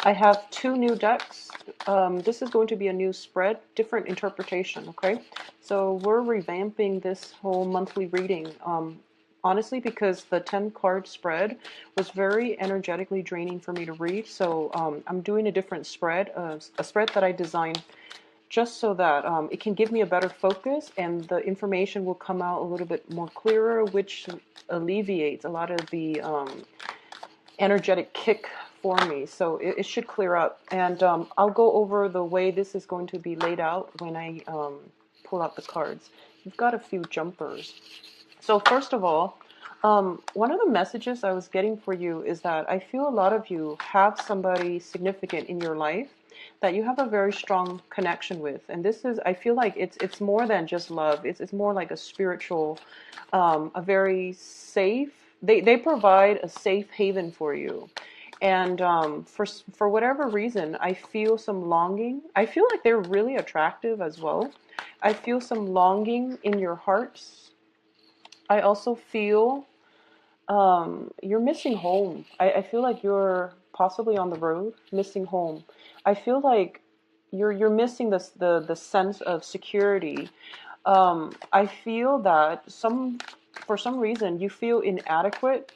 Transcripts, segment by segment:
I have two new decks. This is going to be a new spread, different interpretation, okay? So we're revamping this whole monthly reading, honestly, because the 10 card spread was very energetically draining for me to read. So I'm doing a different spread, a spread that I designed just so that it can give me a better focus and the information will come out a little bit more clearer, which alleviates a lot of the energetic kick for me. So it should clear up. And I'll go over the way this is going to be laid out when I pull out the cards. You've got a few jumpers. So first of all, one of the messages I was getting for you is that I feel a lot of you have somebody significant in your life that you have a very strong connection with. And this is, I feel like it's more than just love. It's more like a spiritual, a very safe, they provide a safe haven for you. And for whatever reason, I feel some longing. I feel like they're really attractive as well. I feel some longing in your hearts. I also feel you're missing home. I feel like you're possibly on the road, missing home. I feel like you're missing the sense of security. I feel that for some reason you feel inadequate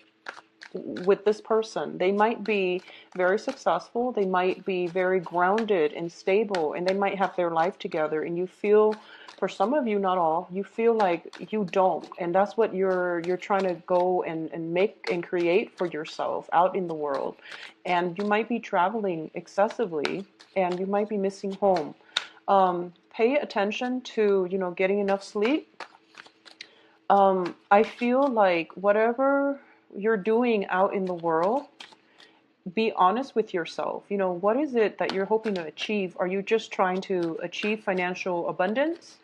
with this person. They might be very successful, they might be very grounded and stable, and they might have their life together, and you feel, for some of you, not all, you feel like you don't. And that's what you're trying to go and make and create for yourself out in the world. And you might be traveling excessively and you might be missing home. Pay attention to, getting enough sleep. I feel like whatever you're doing out in the world, be honest with yourself. What is it that you're hoping to achieve? Are you just trying to achieve financial abundance?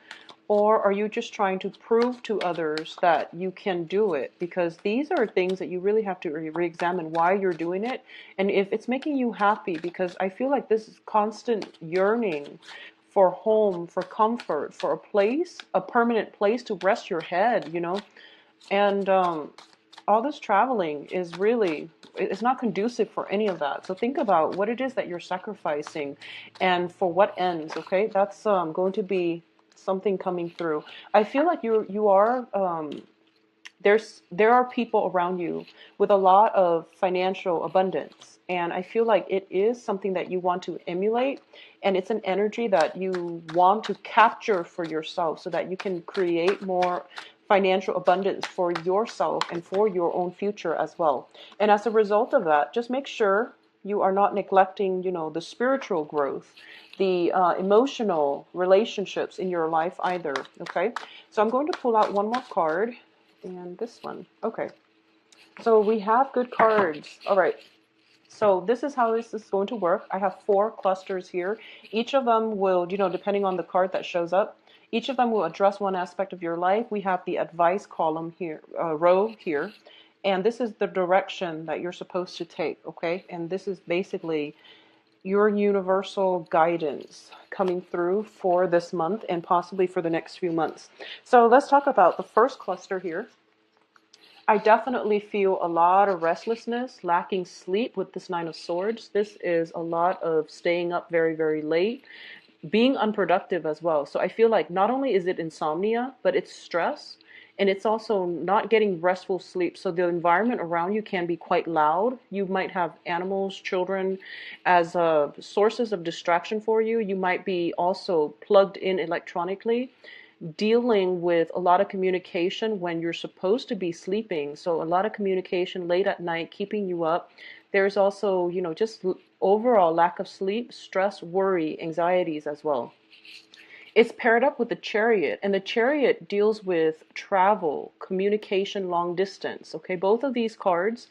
Or are you just trying to prove to others that you can do it? Because these are things that you really have to re-examine why you're doing it. And if it's making you happy, because I feel like this is constant yearning for home, for comfort, for a place, a permanent place to rest your head, And all this traveling is really, it's not conducive for any of that. So think about what it is that you're sacrificing and for what ends, okay? That's going to be something coming through. I feel like you are there are people around you with a lot of financial abundance, and I feel like it is something that you want to emulate, and it's an energy that you want to capture for yourself so that you can create more financial abundance for yourself and for your own future as well. And as a result of that, just make sure you are not neglecting, the spiritual growth, the emotional relationships in your life either. Okay, so I'm going to pull out one more card, and this one. Okay, so we have good cards. All right, so this is how this is going to work. I have 4 clusters here. Each of them will, depending on the card that shows up, each of them will address one aspect of your life. We have the advice column here, row here, and this is the direction that you're supposed to take, okay? And this is basically your universal guidance coming through for this month and possibly for the next few months. So let's talk about the first cluster here. I definitely feel a lot of restlessness, lacking sleep with this Nine of Swords. This is a lot of staying up very, very late, being unproductive as well. So I feel like not only is it insomnia, but it's stress, and it's also not getting restful sleep. So the environment around you can be quite loud. You might have animals, children as sources of distraction for you. You might be also plugged in electronically, dealing with a lot of communication when you're supposed to be sleeping. So a lot of communication late at night, keeping you up. There's also, just overall lack of sleep, stress, worry, anxieties as well. It's paired up with the Chariot, and the Chariot deals with travel, communication, long distance. Okay, both of these cards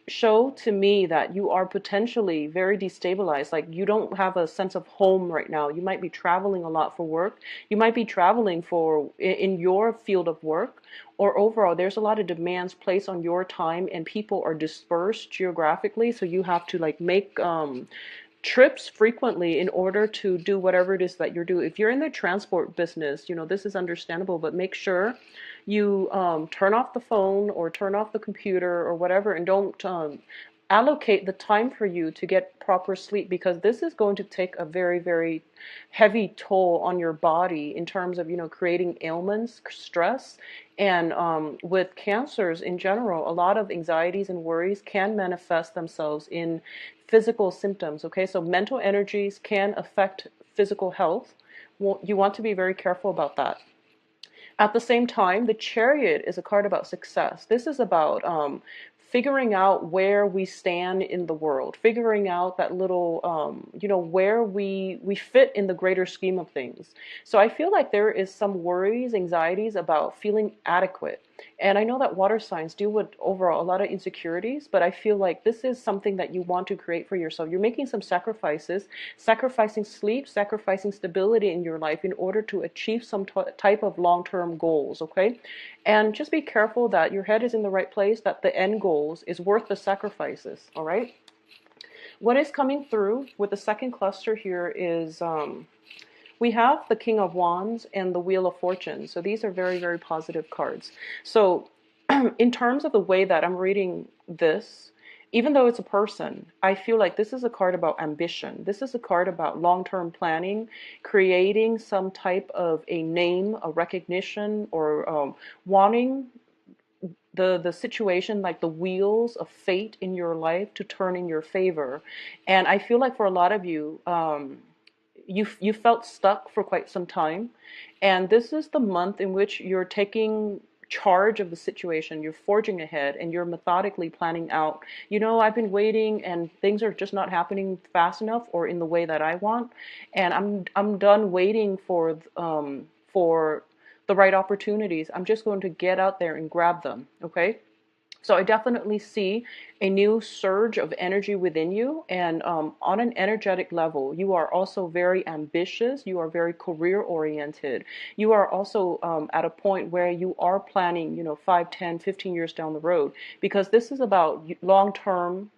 show to me that you are potentially very destabilized. Like you don't have a sense of home right now. You might be traveling a lot for work. You might be traveling in your field of work, or overall there's a lot of demands placed on your time and people are dispersed geographically. So you have to make trips frequently in order to do whatever it is that you're doing. If you're in the transport business, this is understandable, but make sure you turn off the phone or turn off the computer or whatever, and don't allocate the time for you to get proper sleep, because this is going to take a very, very heavy toll on your body in terms of, creating ailments, stress. And with cancers in general, a lot of anxieties and worries can manifest themselves in physical symptoms. Okay, so mental energies can affect physical health. Well, you want to be very careful about that. At the same time, the Chariot is a card about success. This is about figuring out where we stand in the world, figuring out that little, where we fit in the greater scheme of things. So I feel like there is some worries, anxieties about feeling adequate. And I know that water signs deal with overall a lot of insecurities, but I feel like this is something that you want to create for yourself. You're making some sacrifices, sacrificing sleep, sacrificing stability in your life in order to achieve some type of long-term goals, okay? And just be careful that your head is in the right place, that the end goals is worth the sacrifices, all right? What is coming through with the second cluster here is we have the King of Wands and the Wheel of Fortune. So these are very, very positive cards. So in terms of the way that I'm reading this, even though it's a person, I feel like this is a card about ambition. This is a card about long-term planning, creating some type of a name, a recognition, or wanting the situation, like the wheels of fate in your life, to turn in your favor. And I feel like for a lot of you, you felt stuck for quite some time, and this is the month in which you're taking charge of the situation. You're forging ahead and you're methodically planning out, I've been waiting and things are just not happening fast enough or in the way that I want, and I'm done waiting for the right opportunities. I'm just going to get out there and grab them, okay? So I definitely see a new surge of energy within you, and on an energetic level, you are also very ambitious. You are very career oriented. You are also at a point where you are planning, 5, 10, 15 years down the road, because this is about long-term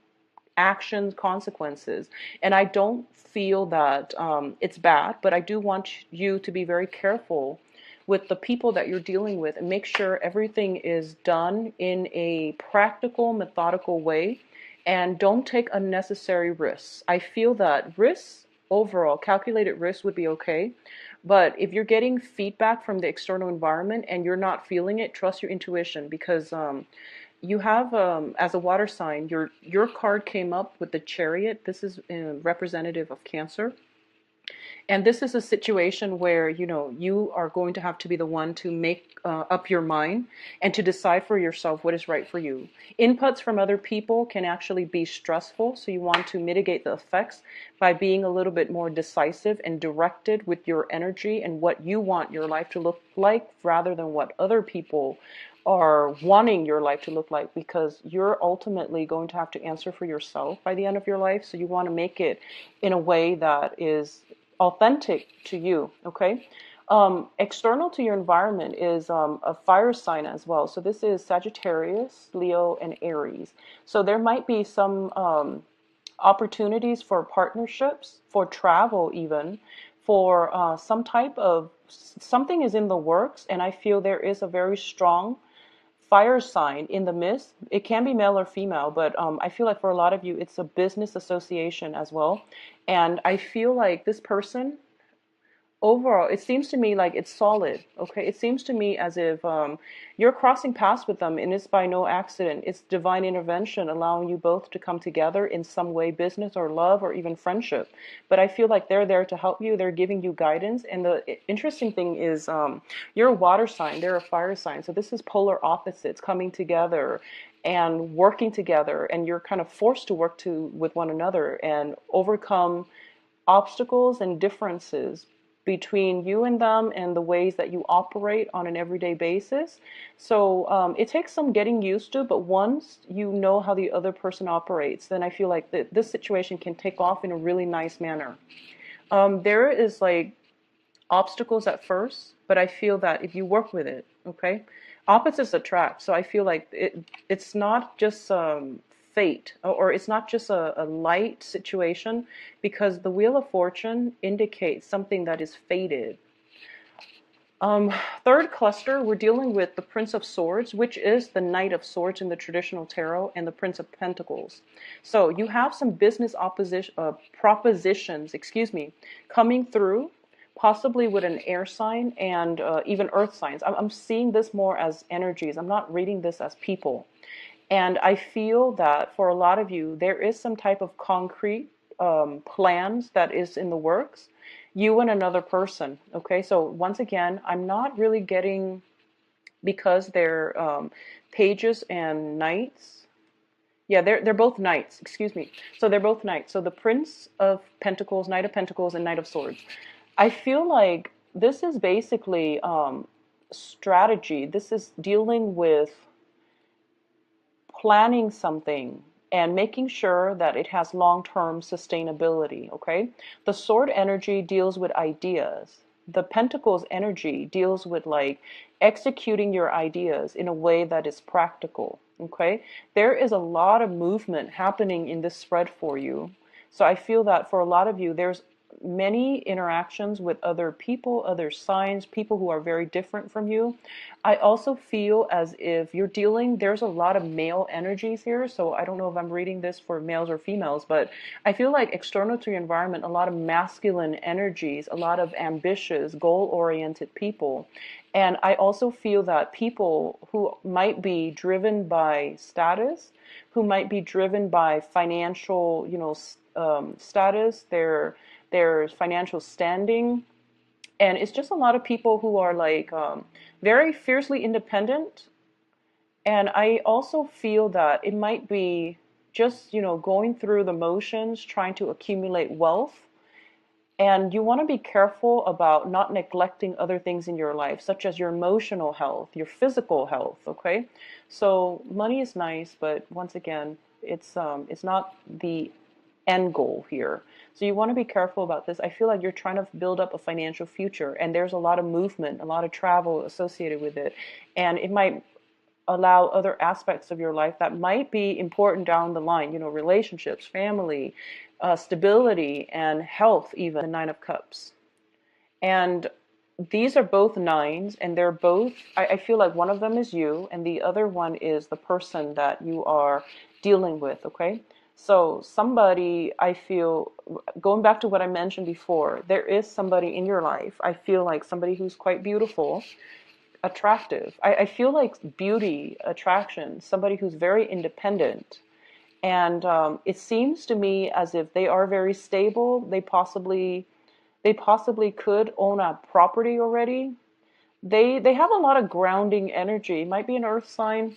actions, consequences. And I don't feel that it's bad, but I do want you to be very careful with the people that you're dealing with, and make sure everything is done in a practical, methodical way, and don't take unnecessary risks. I feel that risks, overall, calculated risks would be okay, but if you're getting feedback from the external environment and you're not feeling it, trust your intuition, because you have, as a water sign, your card came up with the Chariot. This is representative of Cancer. And this is a situation where, you are going to have to be the one to make up your mind and to decide for yourself what is right for you. Inputs from other people can actually be stressful, so you want to mitigate the effects by being a little bit more decisive and directed with your energy and what you want your life to look like, rather than what other people are wanting your life to look like, because you're ultimately going to have to answer for yourself by the end of your life. So you want to make it in a way that is authentic to you, okay? External to your environment is a fire sign as well. So this is Sagittarius, Leo, and Aries. So there might be some opportunities for partnerships, for travel even, for some type of, something is in the works, and I feel there is a very strong fire sign in the midst. It can be male or female, but I feel like for a lot of you, it's a business association as well. And I feel like this person, overall, it seems to me like it's solid, okay? It seems to me as if you're crossing paths with them, and it's by no accident. It's divine intervention allowing you both to come together in some way, business or love or even friendship. But I feel like they're there to help you. They're giving you guidance. And the interesting thing is you're a water sign, they're a fire sign. So this is polar opposites coming together and working together, and you're kind of forced to work with one another and overcome obstacles and differences between you and them and the ways that you operate on an everyday basis. So it takes some getting used to, but once you know how the other person operates, then I feel like this situation can take off in a really nice manner. There is like obstacles at first, but I feel that if you work with it, okay, opposites attract. So I feel like it's not just fate, or it's not just a light situation, because the Wheel of Fortune indicates something that is fated. Um, Third cluster, we're dealing with the Prince of Swords, which is the Knight of Swords in the traditional tarot, and the Prince of Pentacles. So you have some business propositions, coming through, possibly with an air sign and even earth signs. I'm seeing this more as energies. I'm not reading this as people. And I feel that for a lot of you, there is some type of concrete plans that is in the works, you and another person. Okay, so once again, I'm not really getting, because they're pages and knights. Yeah, they're both knights. Excuse me. So they're both knights. So the Prince of Pentacles, Knight of Pentacles, and Knight of Swords. I feel like this is basically strategy. This is dealing with planning something and making sure that it has long-term sustainability, okay? The sword energy deals with ideas. The Pentacles energy deals with like executing your ideas in a way that is practical, okay? There is a lot of movement happening in this spread for you. So I feel that for a lot of you, there's many interactions with other people, other signs, people who are very different from you. I also feel as if you're dealing, there's a lot of male energies here. So I don't know if I'm reading this for males or females, but I feel like external to your environment, a lot of masculine energies, a lot of ambitious, goal-oriented people. And I also feel that people who might be driven by status, who might be driven by financial, status, their financial standing. And it's just a lot of people who are like very fiercely independent. And I also feel that it might be just, going through the motions, trying to accumulate wealth. And you want to be careful about not neglecting other things in your life, such as your emotional health, your physical health, okay? So money is nice, but once again, it's not the end goal here. So you want to be careful about this. I feel like you're trying to build up a financial future, and there's a lot of movement, a lot of travel associated with it. And it might allow other aspects of your life that might be important down the line, relationships, family, stability, and health, even the Nine of Cups. And these are both nines, and they're both, I feel like one of them is you, and the other one is the person that you are dealing with, okay? So somebody, I feel, going back to what I mentioned before, there is somebody in your life, I feel like somebody who's quite beautiful, attractive. I feel like beauty, attraction, somebody who's very independent. And it seems to me as if they are very stable. They possibly could own a property already. They have a lot of grounding energy. It might be an earth sign,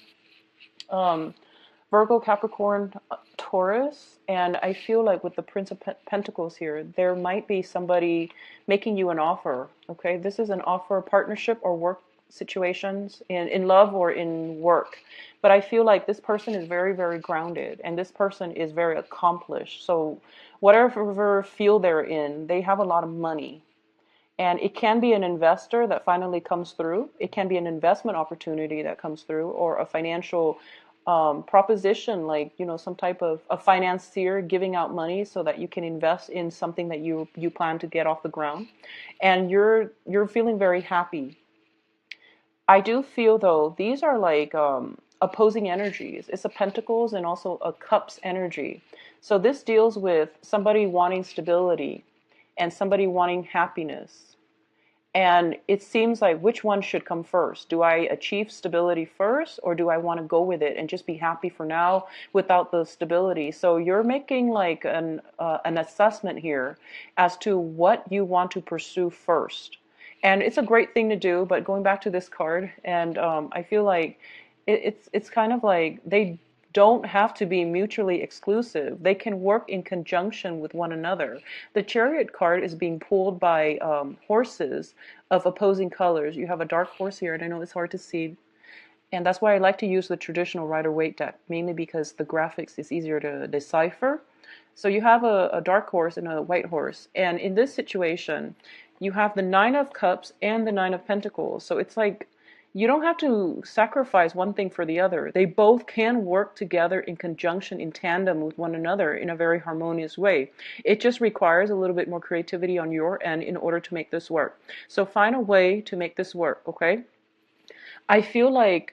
Virgo, Capricorn, Taurus. And I feel like with the Prince of Pentacles here, there might be somebody making you an offer. Okay, this is an offer, partnership, or work situations in love or in work. But I feel like this person is very, very grounded, and this person is very accomplished. So whatever field they're in, they have a lot of money. And it can be an investor that finally comes through. It can be an investment opportunity that comes through, or a financial proposition, like, some type of a financier giving out money so that you can invest in something that you plan to get off the ground. And you're feeling very happy. I do feel, though, these are like opposing energies. It's a Pentacles and also a Cups energy. So this deals with somebody wanting stability and somebody wanting happiness. And it seems like, which one should come first? Do I achieve stability first, or do I want to go with it and just be happy for now without the stability? So you're making like an assessment here as to what you want to pursue first. And it's a great thing to do, but going back to this card, and I feel like it's kind of like they don't have to be mutually exclusive. They can work in conjunction with one another. The Chariot card is being pulled by horses of opposing colors. You have a dark horse here, and I know it's hard to see. And that's why I like to use the traditional Rider-Waite deck, mainly because the graphics is easier to decipher. So you have a dark horse and a white horse. And in this situation, you have the Nine of Cups and the Nine of Pentacles. So it's like You don't have to sacrifice one thing for the other. They both can work together in conjunction, in tandem with one another in a very harmonious way. It just requires a little bit more creativity on your end in order to make this work. So find a way to make this work, okay? I feel like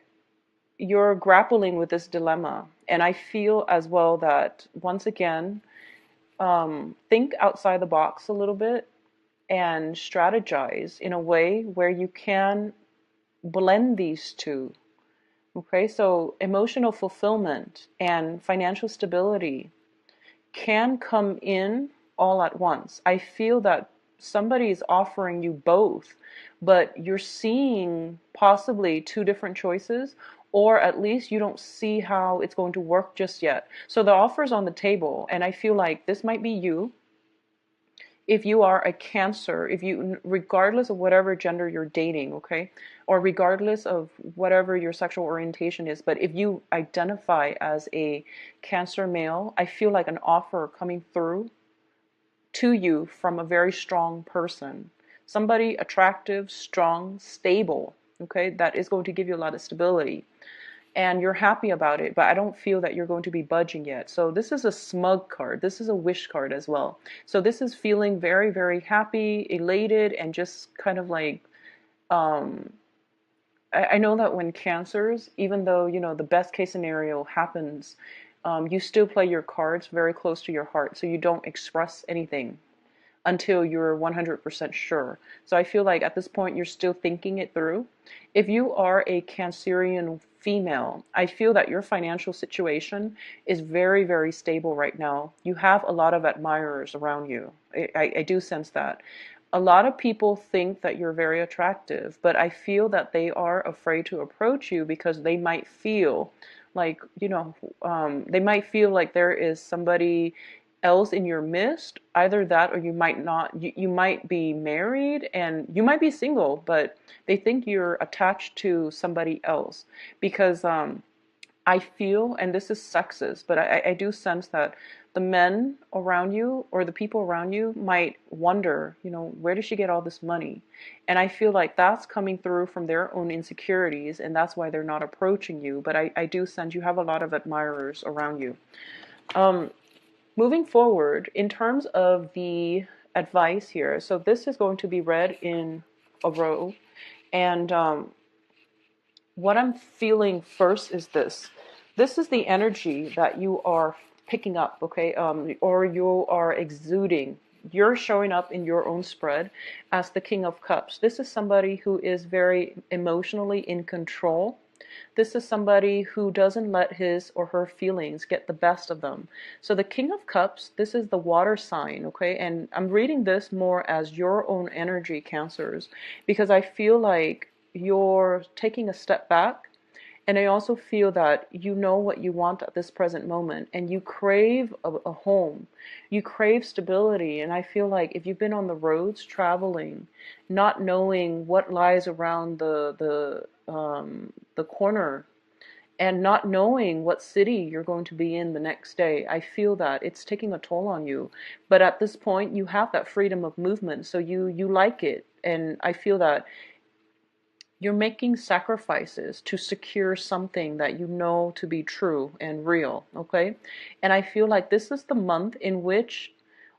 you're grappling with this dilemma. And I feel as well that, once again, think outside the box a little bit and strategize in a way where you can blend these two. Okay, so emotional fulfillment and financial stability can come in all at once. I feel that somebody is offering you both, but you're seeing possibly two different choices, or at least you don't see how it's going to work just yet. So the offer's on the table, and I feel like this might be you. If you are a Cancer, if you, regardless of whatever gender you're dating, okay, or regardless of whatever your sexual orientation is, but if you identify as a Cancer male, I feel like an offer coming through to you from a very strong person, somebody attractive, strong, stable, okay, that is going to give you a lot of stability. And you're happy about it, but I don't feel that you're going to be budging yet. So this is a smug card. This is a wish card as well. So this is feeling very, very happy, elated, and just kind of like, I know that when Cancers, even though, you know, the best case scenario happens, you still play your cards very close to your heart. So you don't express anything until you're 100% sure. So I feel like at this point you're still thinking it through. If you are a Cancerian female, I feel that your financial situation is very, very stable right now. You have a lot of admirers around you. I do sense that. A lot of people think that you're very attractive, but I feel that they are afraid to approach you because they might feel like, you know, they might feel like there is somebody else in your midst, either that or you might not, you might be married and you might be single, but they think you're attached to somebody else because I feel, and this is sexist, but I do sense that the men around you or the people around you might wonder, you know, where does she get all this money? And I feel like that's coming through from their own insecurities, and that's why they're not approaching you. But I do sense you have a lot of admirers around you. Moving forward, in terms of the advice here, so this is going to be read in a row, and what I'm feeling first is this. This is the energy that you are picking up, okay, or you are exuding. You're showing up in your own spread as the King of Cups. This is somebody who is very emotionally in control. This is somebody who doesn't let his or her feelings get the best of them. So the King of Cups, this is the water sign, okay? And I'm reading this more as your own energy, Cancers, because I feel like you're taking a step back. And I also feel that you know what you want at this present moment, and you crave a home. You crave stability. And I feel like if you've been on the roads traveling, not knowing what lies around the corner, and not knowing what city you're going to be in the next day, I feel that it's taking a toll on you. But at this point, you have that freedom of movement, so you like it. And I feel that you're making sacrifices to secure something that you know to be true and real, okay? And I feel like this is the month in which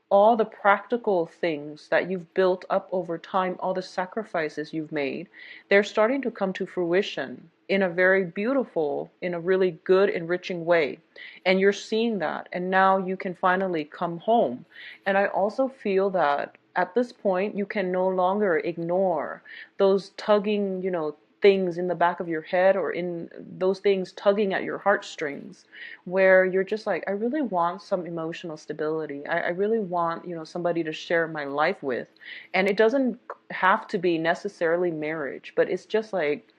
all the practical things that you've built up over time, all the sacrifices you've made, they're starting to come to fruition in a very beautiful, in a really good, enriching way. And you're seeing that, and now you can finally come home. And I also feel that at this point, you can no longer ignore those tugging, you know, things in the back of your head, or in those things tugging at your heartstrings, where you're just like, I really want some emotional stability. I really want, you know, somebody to share my life with. And it doesn't have to be necessarily marriage, but it's just like,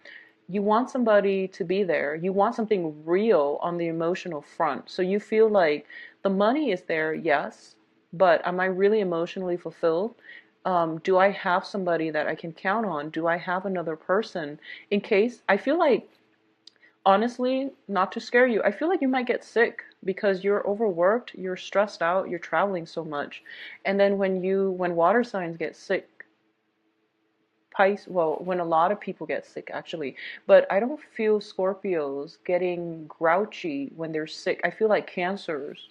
you want somebody to be there. You want something real on the emotional front. So you feel like the money is there, yes, but am I really emotionally fulfilled? Do I have somebody that I can count on? Do I have another person in case? I feel like, honestly, not to scare you, I feel like you might get sick because you're overworked, you're stressed out, you're traveling so much. And then when water signs get sick, well, when a lot of people get sick actually, but I don't feel Scorpios getting grouchy when they're sick. I feel like Cancers,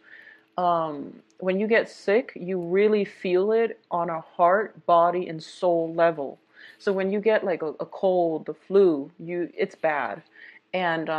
when you get sick, you really feel it on a heart, body, and soul level. So when you get like a cold, the flu, it's bad. And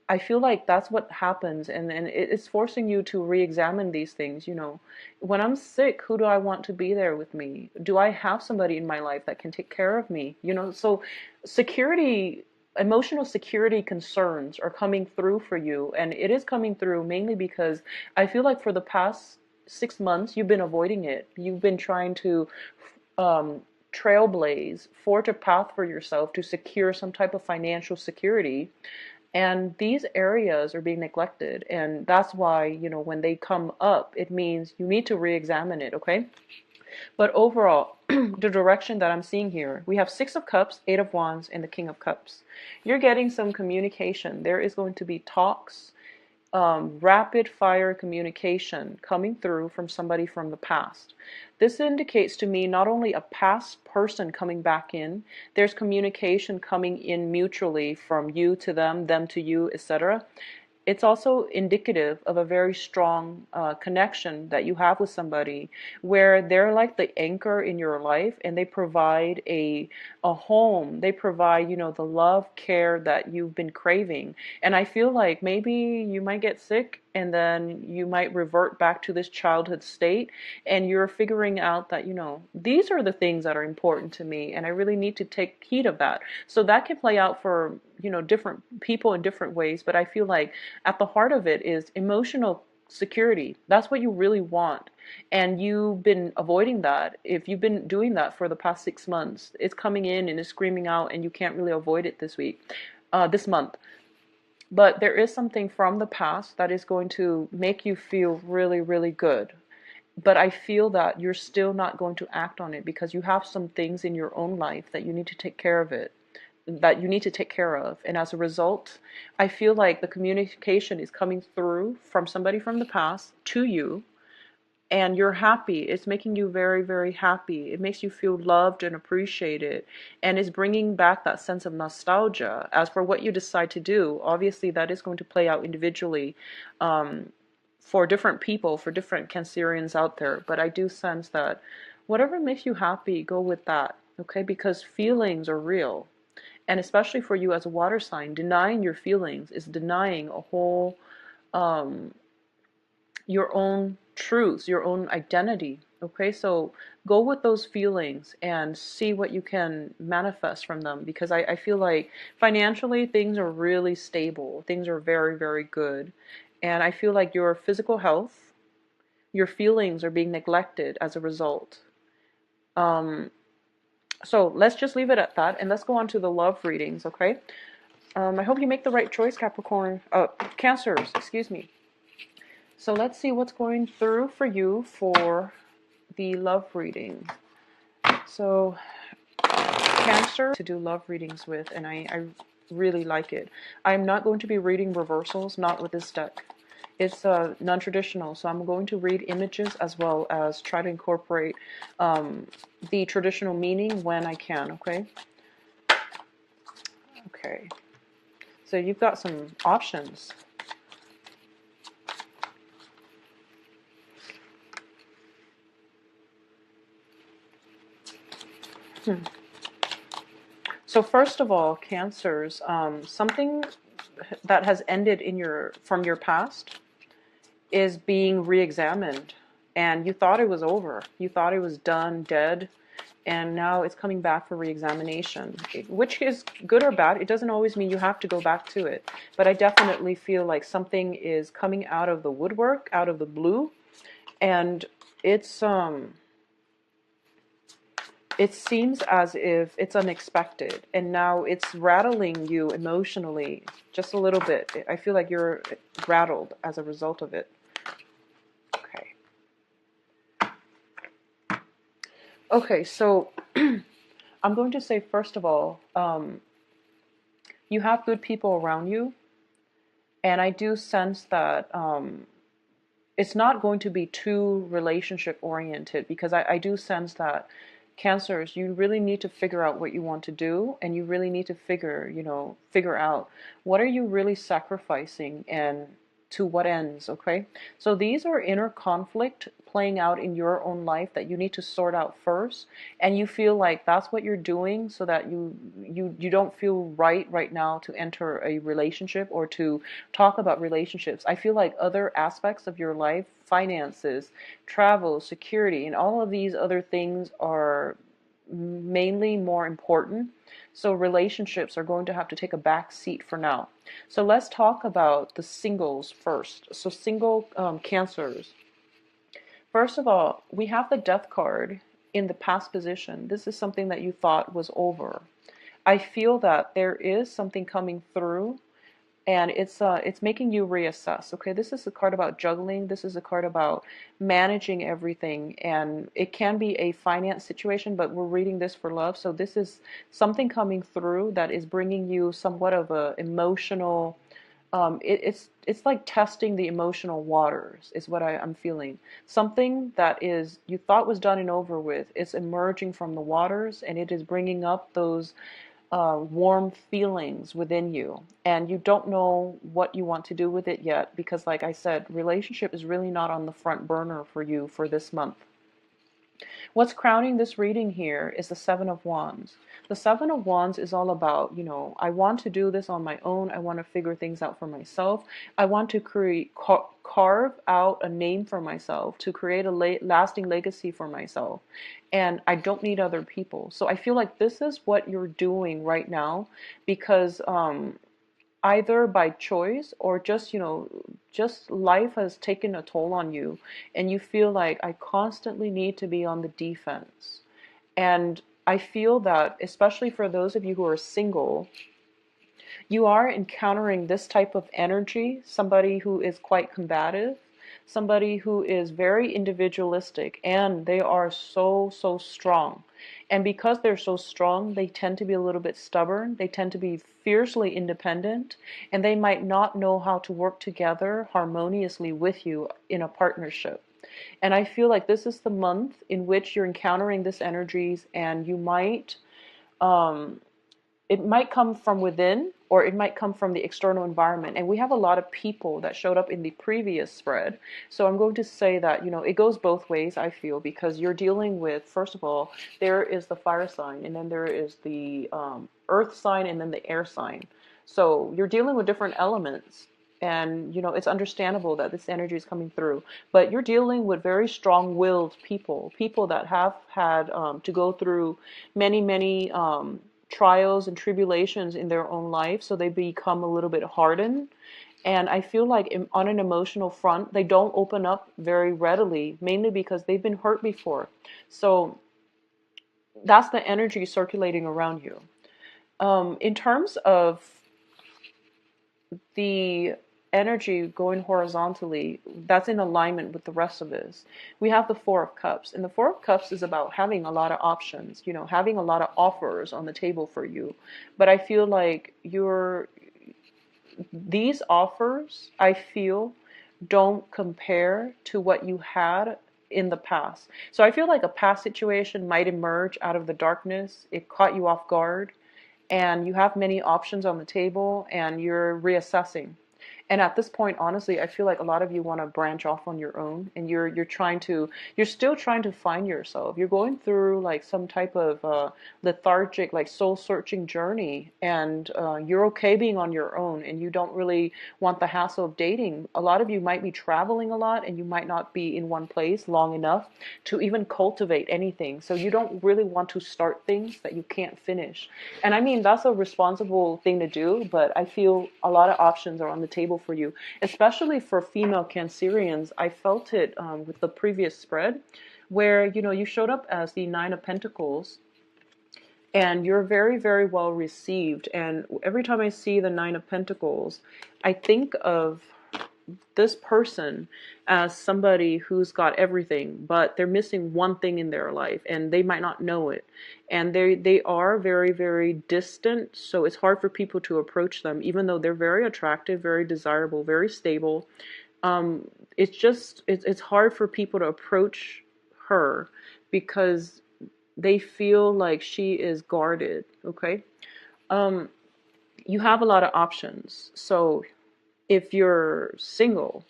I feel like that's what happens, and it's forcing you to re-examine these things, you know. When I'm sick, who do I want to be there with me? Do I have somebody in my life that can take care of me? You know, so security, emotional security concerns are coming through for you, and it is coming through mainly because I feel like for the past 6 months you've been avoiding it. You've been trying to um, trailblaze, forge a path for yourself to secure some type of financial security, and these areas are being neglected, and that's why, you know, when they come up, it means you need to re-examine it, okay? But overall, the direction that I'm seeing here, we have Six of Cups, Eight of Wands, and the King of Cups. You're getting some communication. There is going to be talks, rapid fire communication coming through from somebody from the past. This indicates to me not only a past person coming back in, there's communication coming in mutually from you to them to you, etc. It's also indicative of a very strong connection that you have with somebody where they're like the anchor in your life, and they provide a home. They provide, you know, the love, care that you've been craving. And I feel like maybe you might get sick and then you might revert back to this childhood state, and you're figuring out that, you know, these are the things that are important to me and I really need to take heed of that. So that can play out for, you know, different people in different ways, but I feel like at the heart of it is emotional security. That's what you really want. And you've been avoiding that. If you've been doing that for the past 6 months, it's coming in and it's screaming out, and you can't really avoid it this month. But there is something from the past that is going to make you feel really, really good. But I feel that you're still not going to act on it because you have some things in your own life that you need to take care of it, that you need to take care of. And as a result, I feel like the communication is coming through from somebody from the past to you, and you're happy. It's making you very, very happy. It makes you feel loved and appreciated, and it's bringing back that sense of nostalgia. As for what you decide to do, obviously that is going to play out individually for different people, for different Cancerians out there, but I do sense that whatever makes you happy, go with that, okay? Because feelings are real. And especially for you as a water sign, denying your feelings is denying a whole, your own truths, your own identity. Okay, so go with those feelings and see what you can manifest from them, because I feel like financially things are really stable. Things are very, very good. And I feel like your physical health, your feelings are being neglected as a result. So let's just leave it at that, and let's go on to the love readings, okay? I hope you make the right choice, Capricorn. Cancers, excuse me. So let's see what's going through for you for the love reading. So Cancer to do love readings with, and I really like it. I'm not going to be reading reversals, not with this deck. It's non-traditional, so I'm going to read images as well as try to incorporate the traditional meaning when I can, okay? Okay. So you've got some options. So first of all, Cancers, something that has ended from your past is being re-examined, and you thought it was over. You thought it was done, dead, and now it's coming back for re-examination, which is good or bad. It doesn't always mean you have to go back to it, but I definitely feel like something is coming out of the woodwork, out of the blue, and it's it seems as if it's unexpected, and now it's rattling you emotionally just a little bit. I feel like you're rattled as a result of it. Okay. Okay, so I'm going to say, first of all, you have good people around you, and I do sense that it's not going to be too relationship oriented, because I do sense that Cancers, you really need to figure out what you want to do, and you really need to figure out what are you really sacrificing and to what ends, okay? So these are inner conflict playing out in your own life that you need to sort out first, and you feel like that's what you're doing so that you don't feel right now to enter a relationship or to talk about relationships. I feel like other aspects of your life, finances, travel, security, and all of these other things are mainly more important. So relationships are going to have to take a back seat for now. So let's talk about the singles first. So single cancers. First of all, we have the death card in the past position. This is something that you thought was over. I feel that there is something coming through, and it's making you reassess. Okay, this is a card about juggling. This is a card about managing everything, and it can be a finance situation, but we're reading this for love. So this is something coming through that is bringing you somewhat of a emotional. It's like testing the emotional waters is what I'm feeling. Something that is you thought was done and over with. It's emerging from the waters, and it is bringing up those warm feelings within you, and you don't know what you want to do with it yet because, like I said, relationship is really not on the front burner for you for this month. What's crowning this reading here is the Seven of Wands. The Seven of Wands is all about, I want to do this on my own. I want to figure things out for myself. I want to carve out a name for myself, to create a lasting legacy for myself. And I don't need other people. So I feel like this is what you're doing right now because either by choice or just life has taken a toll on you, and you feel like I constantly need to be on the defense. And I feel that, especially for those of you who are single, you are encountering this type of energy, somebody who is quite combative, somebody who is very individualistic, and they are so strong. And because they're so strong, they tend to be a little bit stubborn, they tend to be fiercely independent, and they might not know how to work together harmoniously with you in a partnership. And I feel like this is the month in which you're encountering this energies, and you might it might come from within or it might come from the external environment. And we have a lot of people that showed up in the previous spread. So I'm going to say that, it goes both ways, I feel, because you're dealing with, first of all, there is the fire sign, and then there is the earth sign, and then the air sign. So you're dealing with different elements. And, it's understandable that this energy is coming through. But you're dealing with very strong-willed people, people that have had to go through many trials and tribulations in their own life, so they become a little bit hardened. And I feel like on an emotional front, they don't open up very readily, mainly because they've been hurt before. So that's the energy circulating around you. In terms of the energy going horizontally, that's in alignment with the rest of this. We have the Four of Cups, and the Four of Cups is about having a lot of options, having a lot of offers on the table for you. But I feel like these offers, I feel, don't compare to what you had in the past. So I feel like a past situation might emerge out of the darkness. It caught you off guard, and you have many options on the table, and you're reassessing. And at this point, honestly, I feel like a lot of you want to branch off on your own, and you're still trying to find yourself. You're going through like some type of lethargic, like soul searching journey, and you're okay being on your own, and you don't really want the hassle of dating. A lot of you might be traveling a lot, and you might not be in one place long enough to even cultivate anything. So you don't really want to start things that you can't finish. And I mean, that's a responsible thing to do, but I feel a lot of options are on the table for you, especially for female Cancerians. I felt it with the previous spread where, you showed up as the Nine of Pentacles, and you're very well received. And every time I see the Nine of Pentacles, I think of this person as somebody who's got everything, but they're missing one thing in their life, and they might not know it. And they are very distant, so it's hard for people to approach them, even though they're very attractive, very desirable, very stable. It's hard for people to approach her because they feel like she is guarded, okay? Um, you have a lot of options. So if you're single,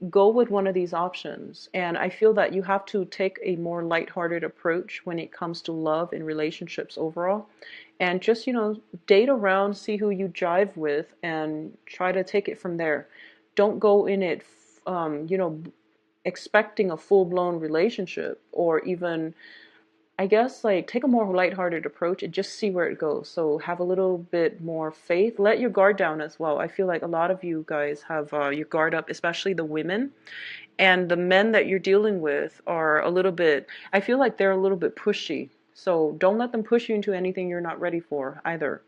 go with one of these options. And I feel that you have to take a more lighthearted approach when it comes to love and relationships overall. And just, date around, see who you jive with, and try to take it from there. Don't go in it, expecting a full blown relationship, or even, I guess, like, take a more lighthearted approach and just see where it goes. So have a little bit more faith. Let your guard down as well. I feel like a lot of you guys have your guard up, especially the women. And the men that you're dealing with are a little bit, I feel like they're a little bit pushy. So don't let them push you into anything you're not ready for either.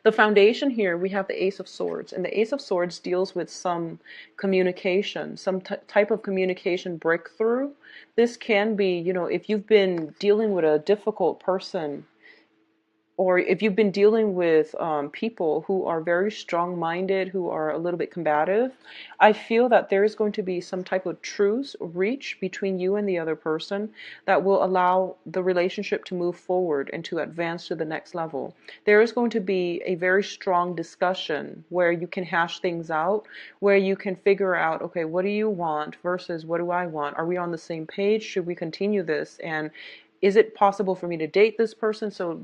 The foundation here, we have the Ace of Swords, and the Ace of Swords deals with some communication, some type of communication breakthrough. This can be, if you've been dealing with a difficult person, or if you've been dealing with people who are very strong-minded, who are a little bit combative, I feel that there is going to be some type of truce reach between you and the other person that will allow the relationship to move forward and to advance to the next level. There is going to be a very strong discussion where you can hash things out, where you can figure out, okay, what do you want versus what do I want? Are we on the same page? Should we continue this? And is it possible for me to date this person? So,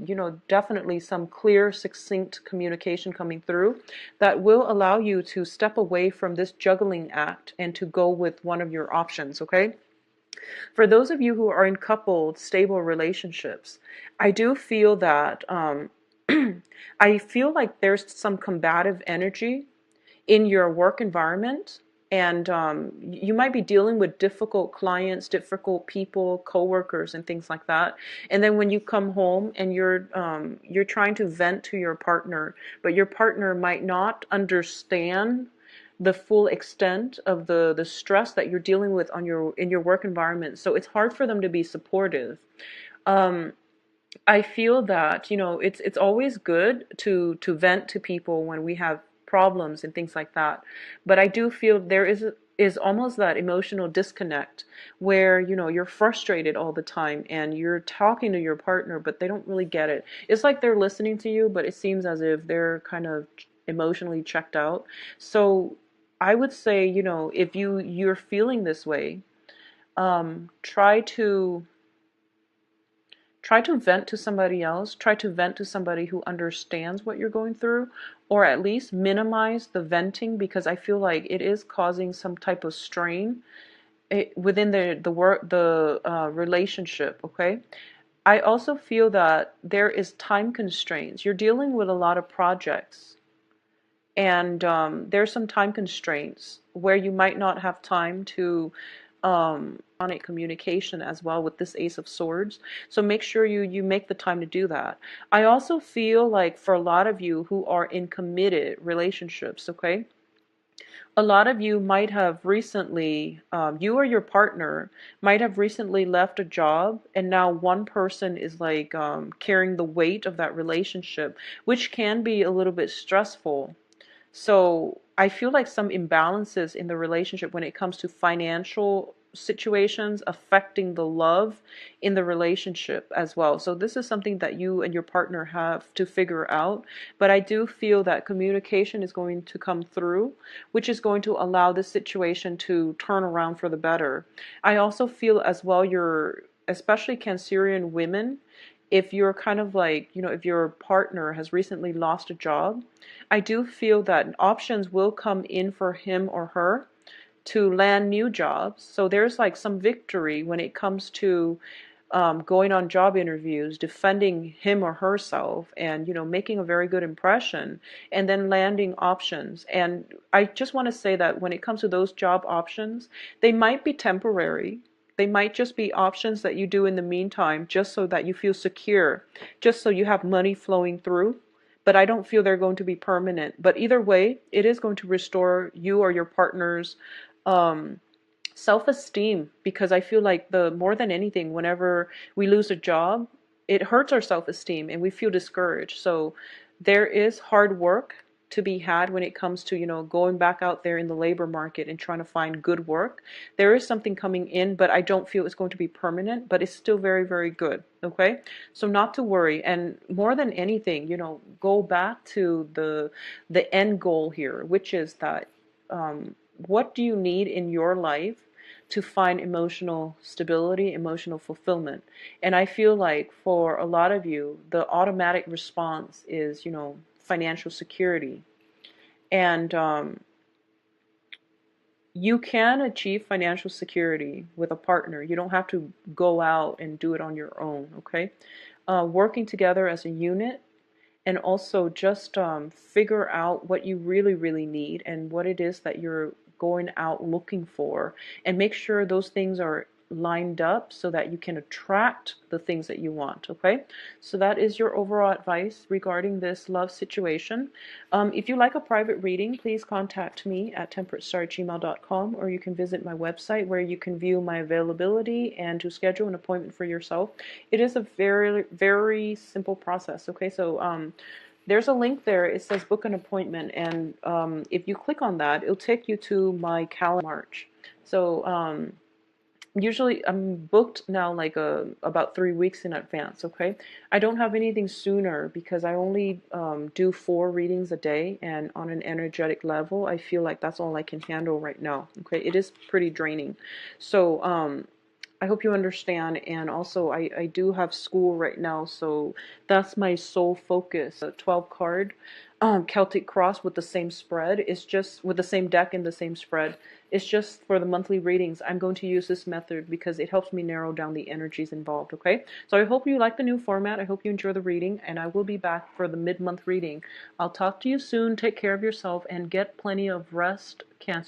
definitely some clear, succinct communication coming through that will allow you to step away from this juggling act and to go with one of your options, okay? For those of you who are in coupled, stable relationships, I do feel that, I feel like there's some combative energy in your work environment, and you might be dealing with difficult clients, difficult people, coworkers, and things like that. And then when you come home and you're trying to vent to your partner, but your partner might not understand the full extent of the stress that you're dealing with in your work environment. So it's hard for them to be supportive. I feel that, it's always good to vent to people when we have problems and things like that. But I do feel there is almost that emotional disconnect where, you're frustrated all the time and you're talking to your partner, but they don't really get it. It's like they're listening to you, but it seems as if they're kind of emotionally checked out. So I would say, if you're feeling this way, try to vent to somebody else. Try to vent to somebody who understands what you're going through, or at least minimize the venting, because I feel like it is causing some type of strain within the relationship. Okay. I also feel that there is time constraints. You're dealing with a lot of projects, and there's some time constraints where you might not have time to on a communication as well with this Ace of Swords. So make sure you make the time to do that. I also feel like for a lot of you who are in committed relationships, okay, a lot of you might have recently, you or your partner might have recently left a job, and now one person is like carrying the weight of that relationship, which can be a little bit stressful. So I feel like some imbalances in the relationship when it comes to financial situations affecting the love in the relationship as well. So this is something that you and your partner have to figure out. But I do feel that communication is going to come through, which is going to allow this situation to turn around for the better. I also feel as well, especially Cancerian women, if you're kind of like, if your partner has recently lost a job, I do feel that options will come in for him or her to land new jobs. So there's like some victory when it comes to going on job interviews, defending him or herself, and making a very good impression, and then landing options. And I just want to say that when it comes to those job options, they might be temporary. They might just be options that you do in the meantime, just so that you feel secure, just so you have money flowing through. But I don't feel they're going to be permanent. But either way, it is going to restore you or your partner's um, self-esteem, because I feel like the more than anything, whenever we lose a job, it hurts our self-esteem and we feel discouraged. So there is hard work to be had when it comes to, going back out there in the labor market and trying to find good work. There is something coming in, but I don't feel it's going to be permanent, but it's still very, very good. Okay? So not to worry. And more than anything, go back to the end goal here, which is that what do you need in your life to find emotional stability, emotional fulfillment? And I feel like for a lot of you, the automatic response is, financial security. And you can achieve financial security with a partner. You don't have to go out and do it on your own, okay? Working together as a unit, and also just figure out what you really, really need and what it is that you're going out looking for, and make sure those things are lined up so that you can attract the things that you want. Okay, so that is your overall advice regarding this love situation. If you like a private reading, please contact me at temperatestar@gmail.com, or you can visit my website where you can view my availability and to schedule an appointment for yourself. It is a very, very simple process. Okay, so there's a link there. It says book an appointment, and if you click on that, it'll take you to my calendar March. So usually I'm booked now like about 3 weeks in advance. Okay, I don't have anything sooner because I only do 4 readings a day, and on an energetic level I feel like that's all I can handle right now. Okay, it is pretty draining. So I hope you understand. And also I do have school right now, so that's my sole focus. A 12 card Celtic cross with the same spread. It's just with the same deck and the same spread. It's just for the monthly readings. I'm going to use this method because it helps me narrow down the energies involved. Okay, so I hope you like the new format. I hope you enjoy the reading, and I will be back for the mid-month reading. I'll talk to you soon. Take care of yourself and get plenty of rest, Cancer.